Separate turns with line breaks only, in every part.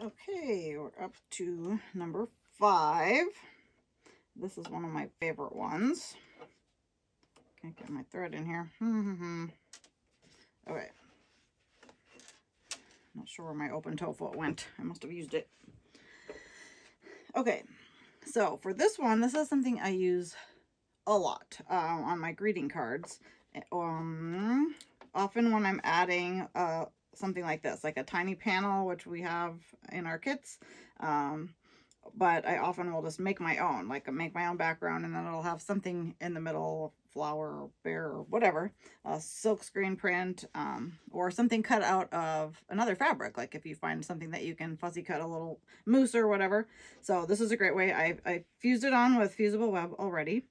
Okay, we're up to number 5. This is one of my favorite ones. Can't get my thread in here. Okay. Not sure where my open toe foot went. I must have used it. Okay, so for this one, this is something I use a lot on my greeting cards. Often when I'm adding something like this, like a tiny panel, which we have in our kits. But I often will just make my own, like make my own background, and then it'll have something in the middle, flower or bear or whatever, a silk screen print, or something cut out of another fabric, like if you find something that you can fussy cut a little mousse or whatever. So this is a great way. I fused it on with fusible web already,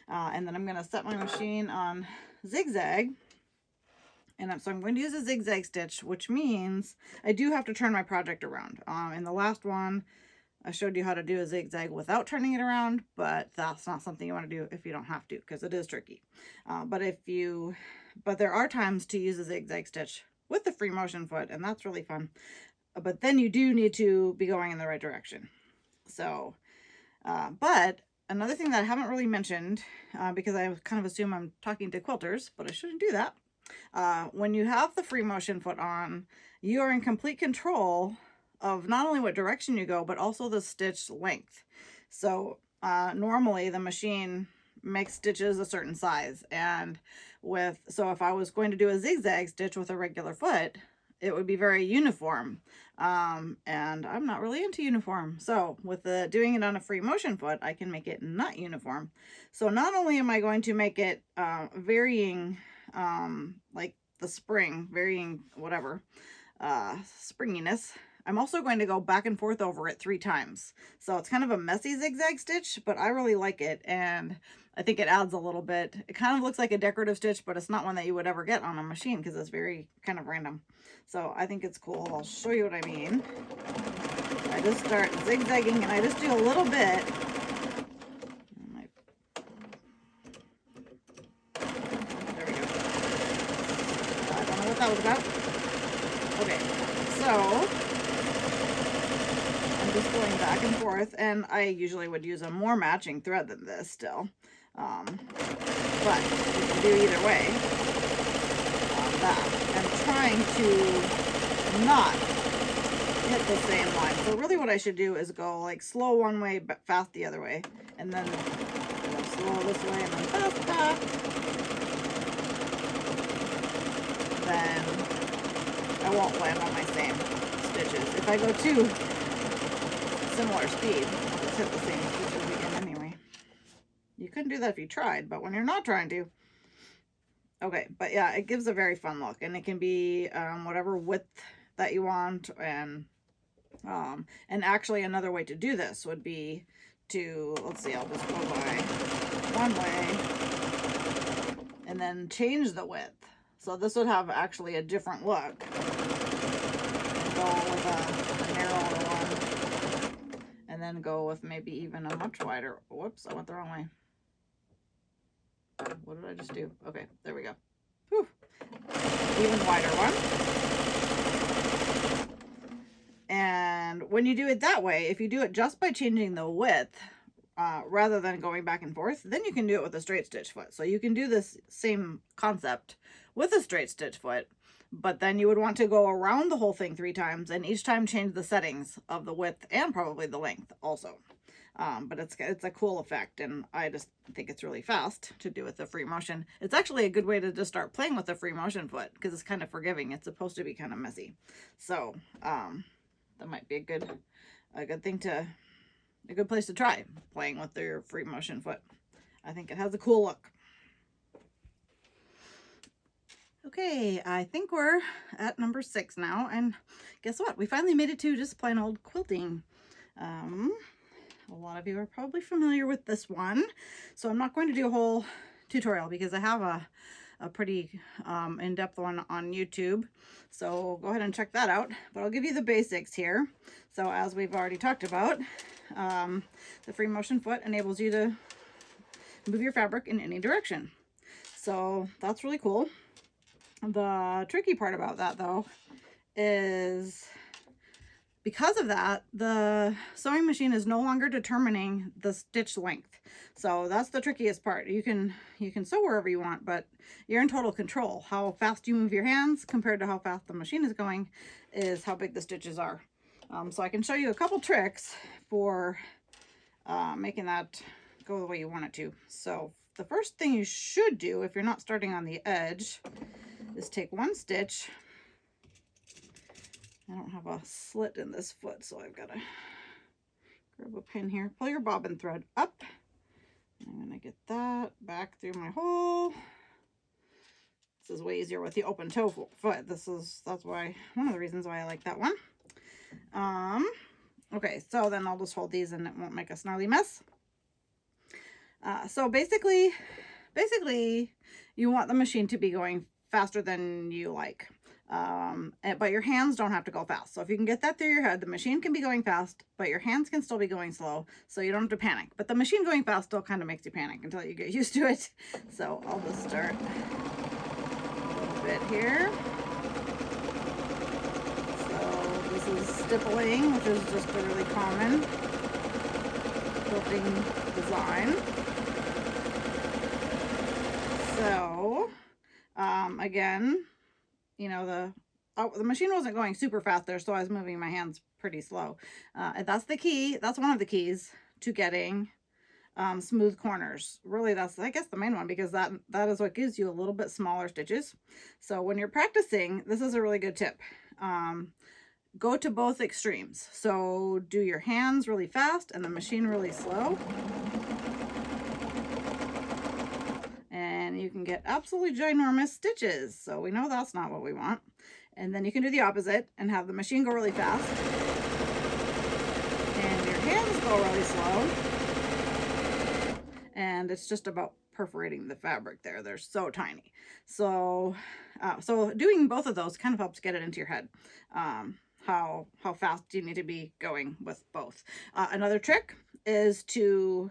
and then I'm going to set my machine on zigzag. And so I'm going to use a zigzag stitch, which means I do have to turn my project around. In the last one, I showed you how to do a zigzag without turning it around, but that's not something you want to do if you don't have to, because it is tricky. But there are times to use a zigzag stitch with the free motion foot, and that's really fun. But then you do need to be going in the right direction. So, but another thing that I haven't really mentioned, because I kind of assume I'm talking to quilters, but I shouldn't do that. When you have the free motion foot on, you are in complete control of not only what direction you go, but also the stitch length. So normally the machine makes stitches a certain size, and so if I was going to do a zigzag stitch with a regular foot, it would be very uniform, and I'm not really into uniform. So with doing it on a free motion foot, I can make it not uniform. So not only am I going to make it varying, like the spring, varying whatever, springiness, I'm also going to go back and forth over it 3 times. So it's kind of a messy zigzag stitch, but I really like it, and I think it adds a little bit. It kind of looks like a decorative stitch, but it's not one that you would ever get on a machine because it's very kind of random. So I think it's cool. I'll show you what I mean. I just start zigzagging, and I just do a little bit. There we go. I don't know what that was about. Okay, so just going back and forth, and I usually would use a more matching thread than this still, but you can do either way on that, and trying to not hit the same line. So really what I should do is go like slow one way but fast the other way, and then slow this way and then fast back. Then I won't land on my same stitches. If I go too similar speed, I'll just hit the same stitches again anyway. You couldn't do that if you tried, but when you're not trying to. Okay, but yeah, it gives a very fun look, and it can be whatever width that you want, and actually another way to do this would be to, let's see, I'll just go by one way and then change the width. So this would have actually a different look. Go with a narrower one, and then go with maybe even a much wider. Whoops, I went the wrong way. What did I just do? Okay, there we go. Whew. Even wider one. And when you do it that way, if you do it just by changing the width, rather than going back and forth, then you can do it with a straight stitch foot. So you can do this same concept with a straight stitch foot, but then you would want to go around the whole thing 3 times, and each time change the settings of the width and probably the length also. But it's a cool effect, and I just think it's really fast to do with the free motion. It's actually a good way to just start playing with the free motion foot, because it's kind of forgiving. It's supposed to be kind of messy. So that might be a good thing to, a good place to try playing with their free motion foot. I think it has a cool look. Okay, I think we're at number 6 now, and guess what? We finally made it to just plain old quilting. A lot of you are probably familiar with this one, so I'm not going to do a whole tutorial because I have a pretty in-depth one on YouTube, so go ahead and check that out. But I'll give you the basics here. So as we've already talked about, the free motion foot enables you to move your fabric in any direction. So that's really cool. The tricky part about that, though, is because of that, the sewing machine is no longer determining the stitch length. So that's the trickiest part. You can sew wherever you want, but you're in total control. How fast you move your hands compared to how fast the machine is going is how big the stitches are. So I can show you a couple tricks for making that go the way you want it to. So the first thing you should do if you're not starting on the edge is take one stitch. I don't have a slit in this foot, so I've got to grab a pin here. Pull your bobbin thread up. I'm going to get that back through my hole. This is way easier with the open toe foot. That's why, one of the reasons why I like that one. Okay, so then I'll just hold these and it won't make a snarly mess. So basically, you want the machine to be going faster than you like. But your hands don't have to go fast. So if you can get that through your head, the machine can be going fast, but your hands can still be going slow, so you don't have to panic. But the machine going fast still kind of makes you panic until you get used to it. So I'll just start a little bit here. So this is stippling, which is just a really common quilting design. So again, you know, the machine wasn't going super fast there, so I was moving my hands pretty slow. And that's the key. That's one of the keys to getting smooth corners. Really, that's, I guess, the main one, because that is what gives you a little bit smaller stitches. So when you're practicing, this is a really good tip. Go to both extremes. So do your hands really fast and the machine really slow. And you can get absolutely ginormous stitches. So we know that's not what we want. And then you can do the opposite and have the machine go really fast and your hands go really slow. And it's just about perforating the fabric there. They're so tiny. So doing both of those kind of helps get it into your head. How fast you need to be going with both. Another trick is to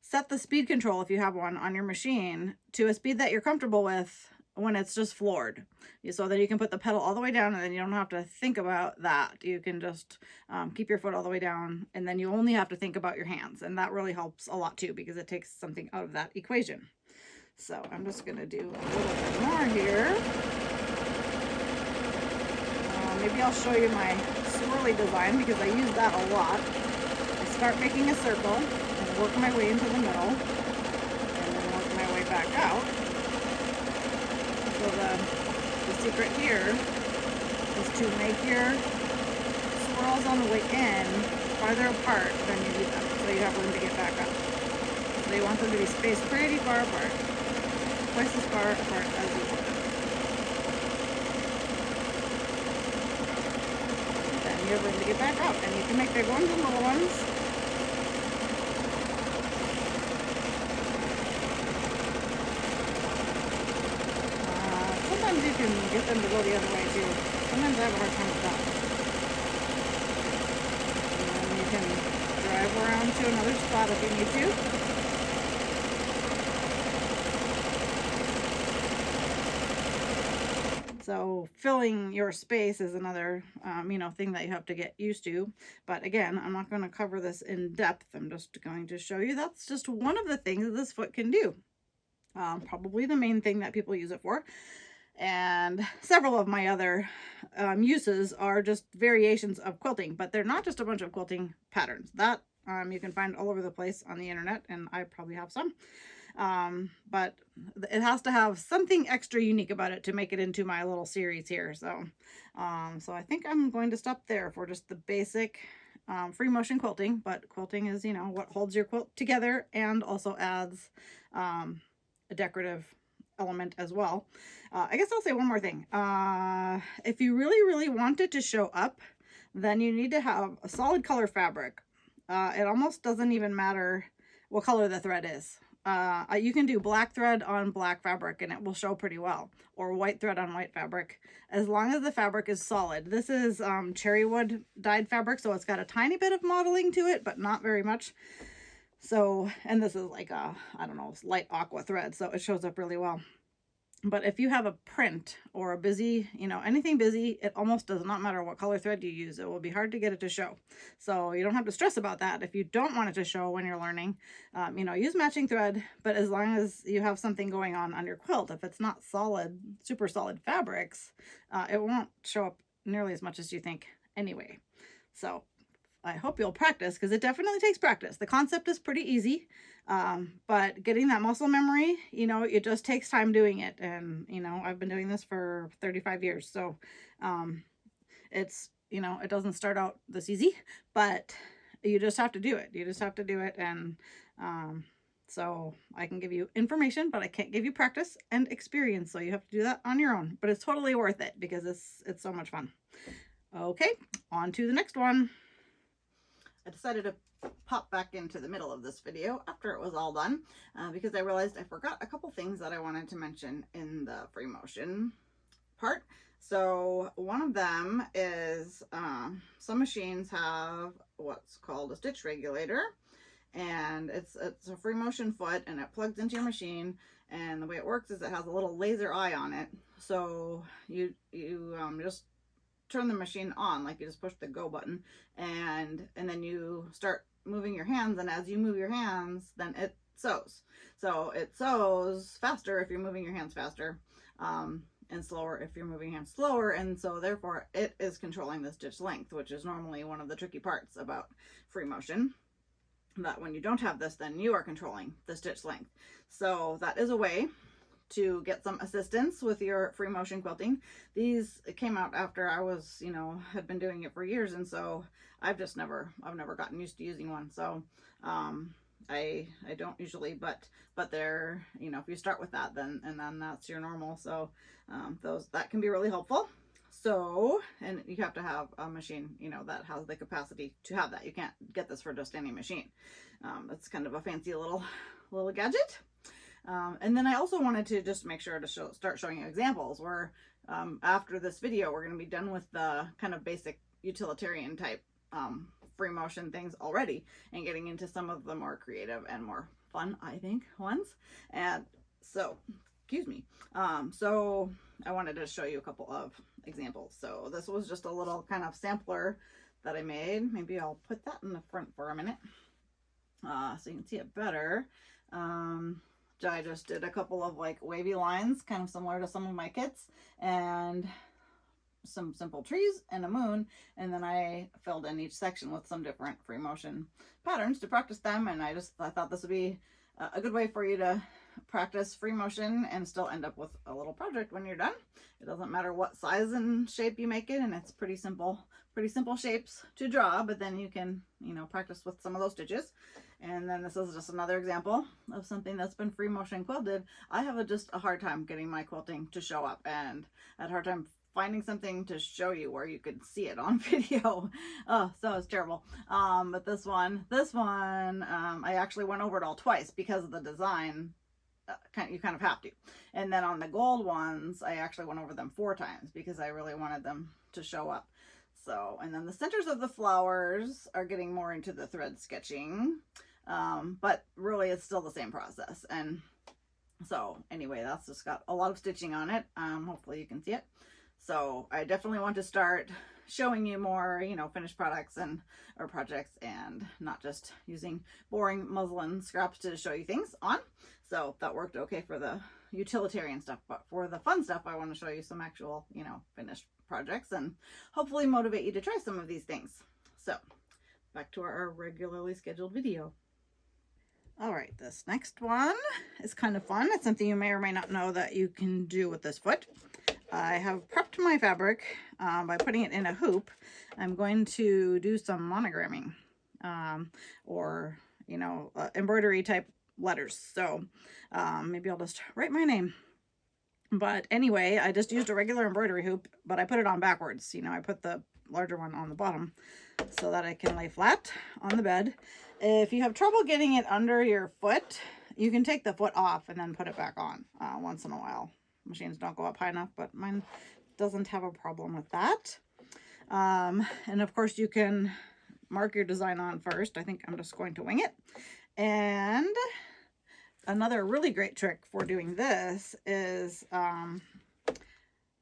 set the speed control, if you have one on your machine, to a speed that you're comfortable with when it's just floored, so that you can put the pedal all the way down and then you don't have to think about that. You can just keep your foot all the way down, and then you only have to think about your hands, and that really helps a lot too, because it takes something out of that equation. So I'm just going to do a little bit more here. Maybe I'll show you my swirly design, because I use that a lot. I start making a circle and work my way into the middle, and then work my way back out. So the secret here is to make your swirls on the way in farther apart than you need them, so you have room to get back up. So you want them to be spaced pretty far apart, twice as far apart as you want them. Then you have room to get back out, and you can make big ones and little ones. Sometimes you can get them to go the other way too. Sometimes I have a hard time with that. And then you can drive around to another spot if you need to. So filling your space is another thing that you have to get used to. But again, I'm not going to cover this in depth. I'm just going to show you that's just one of the things that this foot can do. Probably the main thing that people use it for. And several of my other uses are just variations of quilting, but they're not just a bunch of quilting patterns. That you can find all over the place on the internet, and I probably have some. But it has to have something extra unique about it to make it into my little series here. So I think I'm going to stop there for just the basic free motion quilting. But quilting is, what holds your quilt together and also adds a decorative element as well. I guess I'll say one more thing. If you really want it to show up, then you need to have a solid color fabric. It almost doesn't even matter what color the thread is. You can do black thread on black fabric and it will show pretty well, or white thread on white fabric, as long as the fabric is solid. This is cherry wood dyed fabric, so it's got a tiny bit of modeling to it, but not very much. So, and this is like a, I don't know, light aqua thread, so it shows up really well. But if you have a print or a busy, anything busy, it almost does not matter what color thread you use. It will be hard to get it to show. So you don't have to stress about that. If you don't want it to show when you're learning, use matching thread, but as long as you have something going on your quilt, if it's not solid, super solid fabrics, it won't show up nearly as much as you think anyway. So I hope you'll practice, because it definitely takes practice. The concept is pretty easy, but getting that muscle memory, it just takes time doing it. And, I've been doing this for 35 years. So it's, it doesn't start out this easy, but you just have to do it. You just have to do it. And so I can give you information, but I can't give you practice and experience. So you have to do that on your own, but it's totally worth it because it's so much fun. Okay, on to the next one. I decided to pop back into the middle of this video after it was all done because I realized I forgot a couple things that I wanted to mention in the free motion part. So one of them is some machines have what's called a stitch regulator, and it's a free motion foot, and it plugs into your machine, and the way it works is it has a little laser eye on it. So you just turn the machine on, like you just push the go button, and then you start moving your hands, and as you move your hands, then it sews. So it sews faster if you're moving your hands faster, and slower if you're moving your hands slower, and so therefore it is controlling the stitch length, which is normally one of the tricky parts about free motion, that when you don't have this, then you are controlling the stitch length. So that is a way to get some assistance with your free motion quilting. These came out after I was, had been doing it for years, and so I've never gotten used to using one. So I don't usually, but they're, if you start with that, then that's your normal. So that can be really helpful. So, and you have to have a machine, that has the capacity to have that. You can't get this for just any machine. It's kind of a fancy little gadget. And then I also wanted to just make sure to start showing you examples where after this video, we're going to be done with the kind of basic utilitarian type free motion things already, and getting into some of the more creative and more fun, I think, ones. And so, excuse me. So I wanted to show you a couple of examples. So this was just a little kind of sampler that I made. Maybe I'll put that in the front for a minute so you can see it better. I just did a couple of like wavy lines, kind of similar to some of my kits, and some simple trees and a moon, and then I filled in each section with some different free motion patterns to practice them. And I thought this would be a good way for you to practice free motion and still end up with a little project when you're done. It doesn't matter what size and shape you make it, and it's pretty simple shapes to draw, but then you can, practice with some of those stitches. And then this is just another example of something that's been free motion quilted. I have just a hard time getting my quilting to show up, and I had a hard time finding something to show you where you could see it on video. Oh, so it's terrible. But this one, I actually went over it all twice because of the design. You kind of have to. And then on the gold ones, I actually went over them 4 times because I really wanted them to show up. So, and then the centers of the flowers are getting more into the thread sketching, but really it's still the same process. And so anyway, that's just got a lot of stitching on it. Hopefully you can see it. So I definitely want to start showing you more, finished products or projects, and not just using boring muslin scraps to show you things on. So that worked okay for the utilitarian stuff, but for the fun stuff, I want to show you some actual, finished projects, and hopefully motivate you to try some of these things. So back to our regularly scheduled video. All right, this next one is kind of fun. It's something you may or may not know that you can do with this foot. I have prepped my fabric by putting it in a hoop. I'm going to do some monogramming or, embroidery type letters. So maybe I'll just write my name. But anyway, I just used a regular embroidery hoop, but I put it on backwards. I put the larger one on the bottom so that I can lay flat on the bed. If you have trouble getting it under your foot, you can take the foot off and then put it back on once in a while. Machines don't go up high enough, but mine doesn't have a problem with that. And of course you can mark your design on first. I think I'm just going to wing it. And another really great trick for doing this is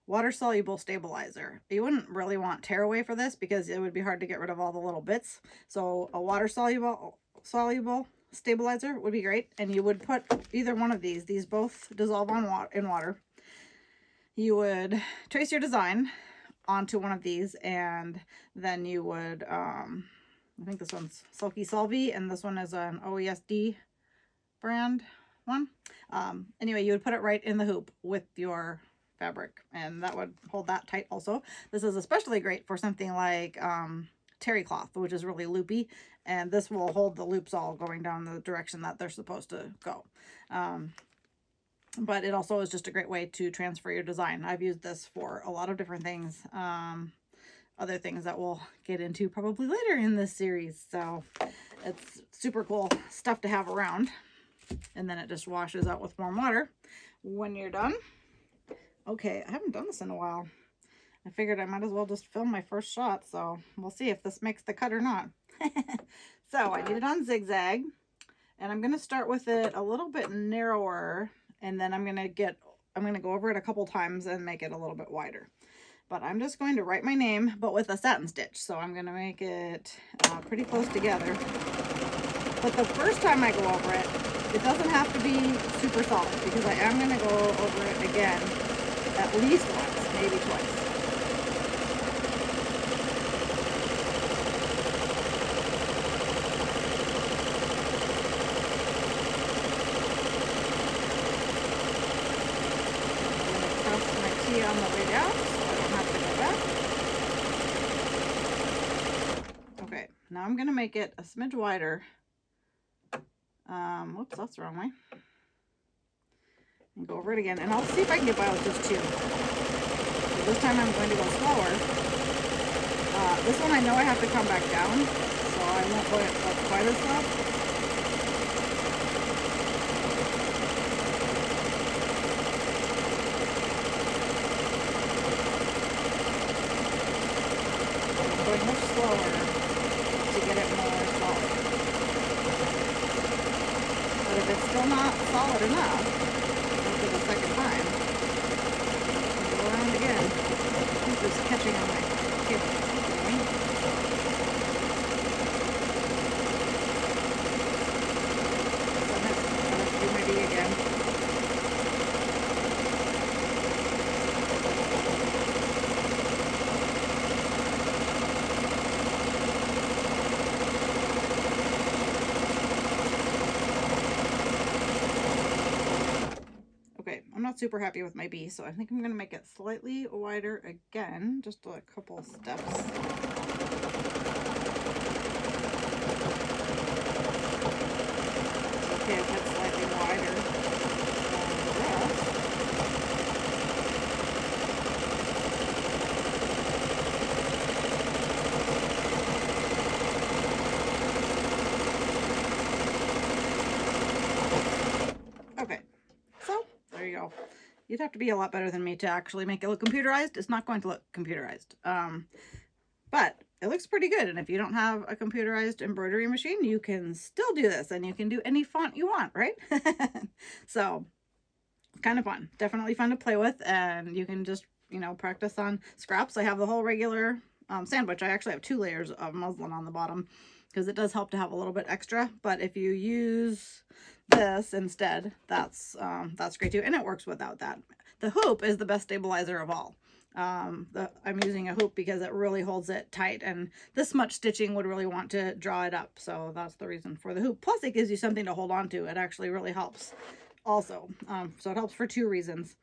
water soluble stabilizer. You wouldn't really want tearaway for this because it would be hard to get rid of all the little bits. So a water soluble stabilizer would be great, and you would put either one of these both dissolve in water. You would trace your design onto one of these, and then you would I think this one's Sulky Solvy and this one is an OESD brand one. Anyway, you would put it right in the hoop with your fabric, and that would hold that tight also. This is especially great for something like terry cloth, which is really loopy, and this will hold the loops all going down the direction that they're supposed to go. But it also is just a great way to transfer your design. I've used this for a lot of different things, other things that we'll get into probably later in this series. So it's super cool stuff to have around, and then it just washes out with warm water when you're done. Okay, I haven't done this in a while. I figured I might as well just film my first shot, so we'll see if this makes the cut or not. So I did it on zigzag, and I'm going to start with it a little bit narrower, and then I'm going to go over it a couple times and make it a little bit wider. But I'm just going to write my name, but with a satin stitch. So I'm going to make it pretty close together. But the first time I go over it, it doesn't have to be super solid, because I am going to go over it again at least once, maybe twice. I'm going to cross my T on the way down, so I don't have to go back. Okay, now I'm going to make it a smidge wider. Whoops, that's the wrong way. And go over it again, and I'll see if I can get by with just 2. So this time I'm going to go slower. This one I know I have to come back down, so I won't go up quite as slow. I'm going much slower to get it more solid. But if it's still not solid enough, after the second time, I'll go around again. I'm just catching on my table. So next, I'm going to do my D again. I'm not super happy with my B, so I think I'm going to make it slightly wider again, just a couple steps. Okay, if that's slightly wider than the rest. Okay. There you go. You'd have to be a lot better than me to actually make it look computerized. It's not going to look computerized. But it looks pretty good. And if you don't have a computerized embroidery machine, you can still do this, and you can do any font you want, right? So it's kind of fun. Definitely fun to play with, and you can just, practice on scraps. I have the whole regular sandwich. I actually have 2 layers of muslin on the bottom because it does help to have a little bit extra. But if you use this instead, that's great too, and it works without that. The hoop is the best stabilizer of all. I'm using a hoop because it really holds it tight, and this much stitching would really want to draw it up, so that's the reason for the hoop. Plus it gives you something to hold on to. It actually really helps also. So it helps for 2 reasons.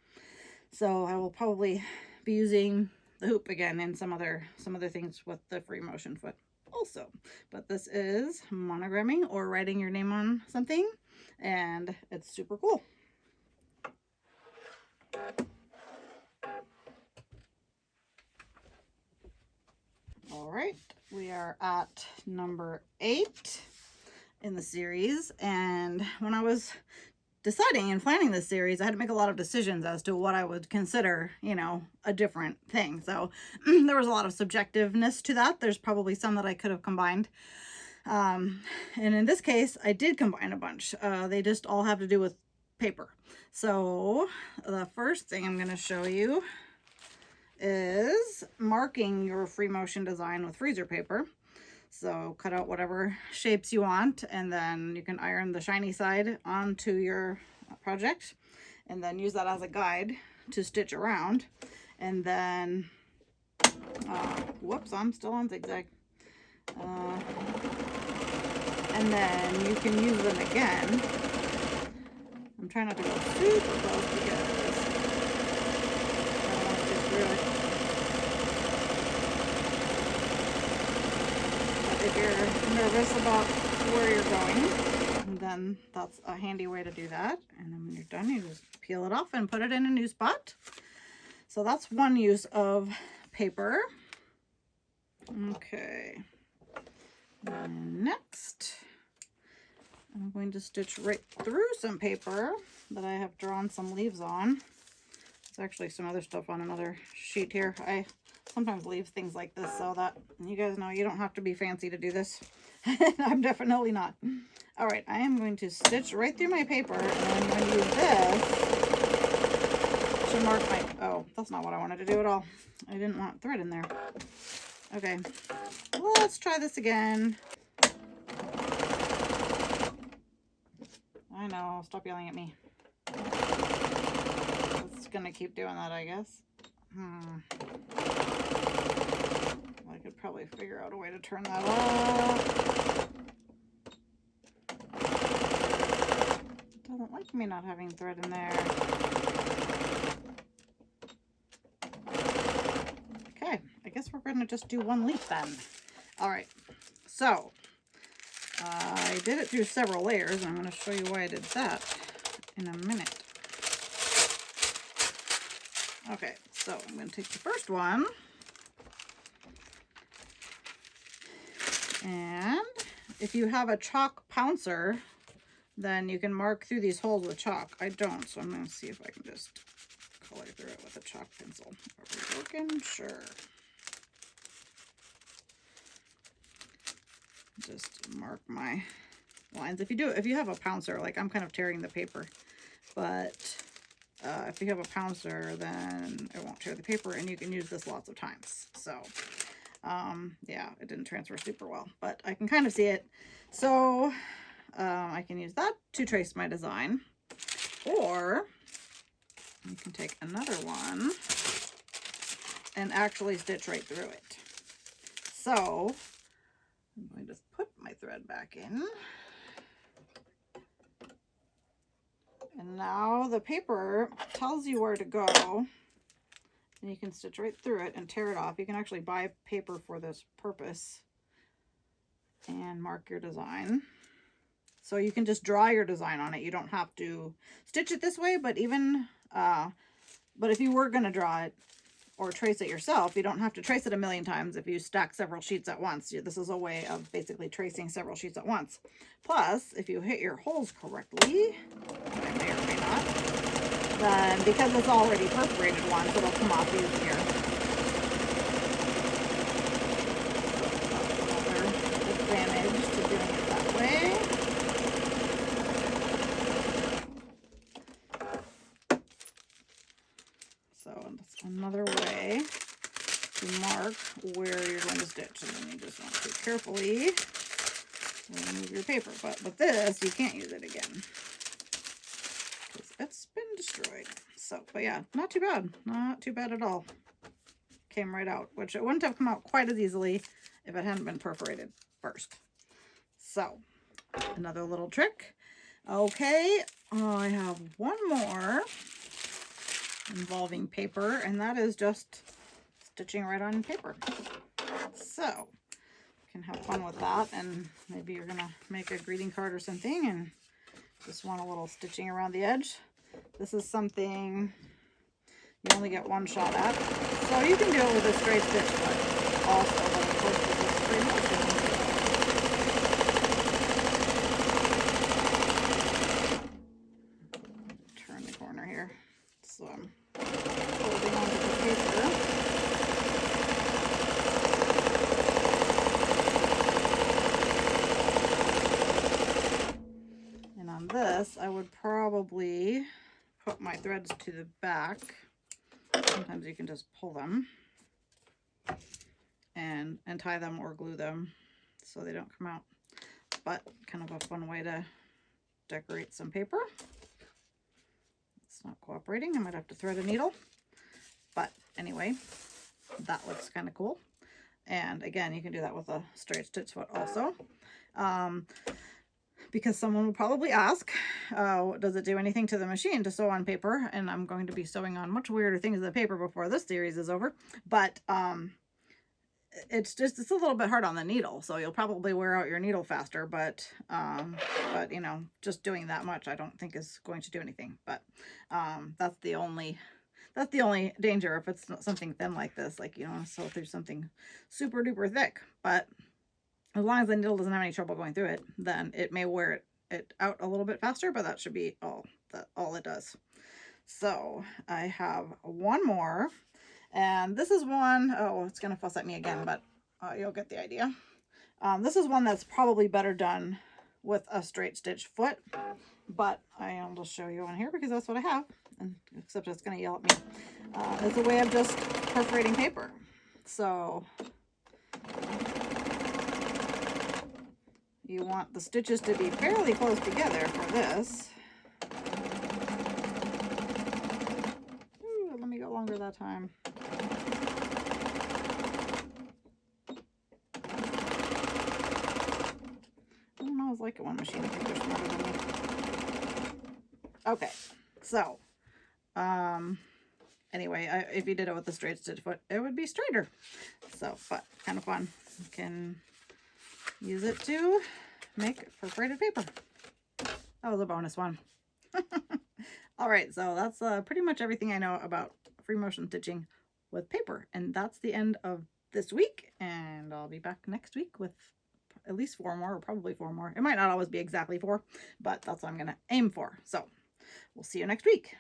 So I will probably be using the hoop again in some other things with the free motion foot also. But this is monogramming, or writing your name on something, and it's super cool. All right, we are at number 8 in the series, and when I was deciding and planning this series, I had to make a lot of decisions as to what I would consider, a different thing. So there was a lot of subjectiveness to that. There's probably some that I could have combined. And in this case, I did combine a bunch. They just all have to do with paper. So the first thing I'm going to show you is marking your free motion design with freezer paper. So cut out whatever shapes you want, and then you can iron the shiny side onto your project, and then use that as a guide to stitch around. And then, whoops, I'm still on zigzag. And then you can use them again. I'm trying not to go super close because I don't want to stitch through it. But if you're nervous about where you're going, then that's a handy way to do that. And then when you're done, you just peel it off and put it in a new spot. So that's one use of paper. Okay. And next, I'm going to stitch right through some paper that I have drawn some leaves on. There's actually some other stuff on another sheet here. I sometimes leave things like this so that you guys know you don't have to be fancy to do this. I'm definitely not. All right, I am going to stitch right through my paper, and I'm going to use this to mark my, oh, that's not what I wanted to do at all. I didn't want thread in there. Okay, well, let's try this again. I know, stop yelling at me. It's gonna keep doing that, I guess. I could probably figure out a way to turn that off. It doesn't like me not having thread in there. Okay, I guess we're gonna just do one leaf then. All right, so I did it through several layers. I'm going to show you why I did that in a minute. Okay, so I'm going to take the first one, and if you have a chalk pouncer, then you can mark through these holes with chalk. I don't, so I'm going to see if I can just color through it with a chalk pencil. Are we working? Sure. Just mark my lines. If you have a pouncer, like I'm kind of tearing the paper, but if you have a pouncer, then it won't tear the paper, and you can use this lots of times. So yeah, it didn't transfer super well, but I can kind of see it. So I can use that to trace my design, or you can take another one and actually stitch right through it. So I'm going to put my thread back in. And now the paper tells you where to go, and you can stitch right through it and tear it off. You can actually buy paper for this purpose and mark your design. So you can just draw your design on it. You don't have to stitch it this way, but even, but if you were going to draw it or trace it yourself, you don't have to trace it a million times if you stack several sheets at once. This is a way of basically tracing several sheets at once. Plus, if you hit your holes correctly, I may or may not, then because it's already perforated once, it'll come off easier. That's another advantage to doing it that way. So that's another way to mark where you're going to stitch, and then you just want to carefully remove your paper. But with this, you can't use it again because it's been destroyed. So, but yeah, not too bad. Not too bad at all. Came right out, which it wouldn't have come out quite as easily if it hadn't been perforated first. So, another little trick. Okay, I have one more involving paper, and that is just stitching right on paper. So you can have fun with that, and maybe you're gonna make a greeting card or something and just want a little stitching around the edge. This is something you only get one shot at, so you can do it with a straight stitch, but also, but of course, with this free motion. Turn the corner here, so I'm holding onto the paper. put my threads to the back. Sometimes you can just pull them and tie them or glue them so they don't come out. But kind of a fun way to decorate some paper. It's not cooperating. I might have to thread a needle. But anyway, that looks kind of cool. And again, you can do that with a straight stitch foot also. Because someone will probably ask, does it do anything to the machine to sew on paper? And I'm going to be sewing on much weirder things than paper before this series is over. But it's a little bit hard on the needle, so you'll probably wear out your needle faster. But you know, just doing that much, I don't think is going to do anything. But that's the only danger if it's not something thin like this. Like, you don't want to sew through something super duper thick. But as long as the needle doesn't have any trouble going through it, then it may wear it out a little bit faster, but that should be all it does. So I have one more, and this is one, oh, it's going to fuss at me again, but you'll get the idea. This is one that's probably better done with a straight stitch foot, but I'll just show you on here because that's what I have, and except it's going to yell at me. It's a way of just perforating paper. So you want the stitches to be fairly close together for this. Ooh, let me go longer that time. I don't always like it when machine think they're smarter than me. Okay, so anyway, if you did it with a straight stitch foot, it would be straighter. So, but kind of fun. You can use it to make perforated paper. That was a bonus one. All right, so that's pretty much everything I know about free motion stitching with paper, and that's the end of this week, and I'll be back next week with at least 4 more, or probably 4 more. It might not always be exactly 4, but that's what I'm going to aim for. So we'll see you next week.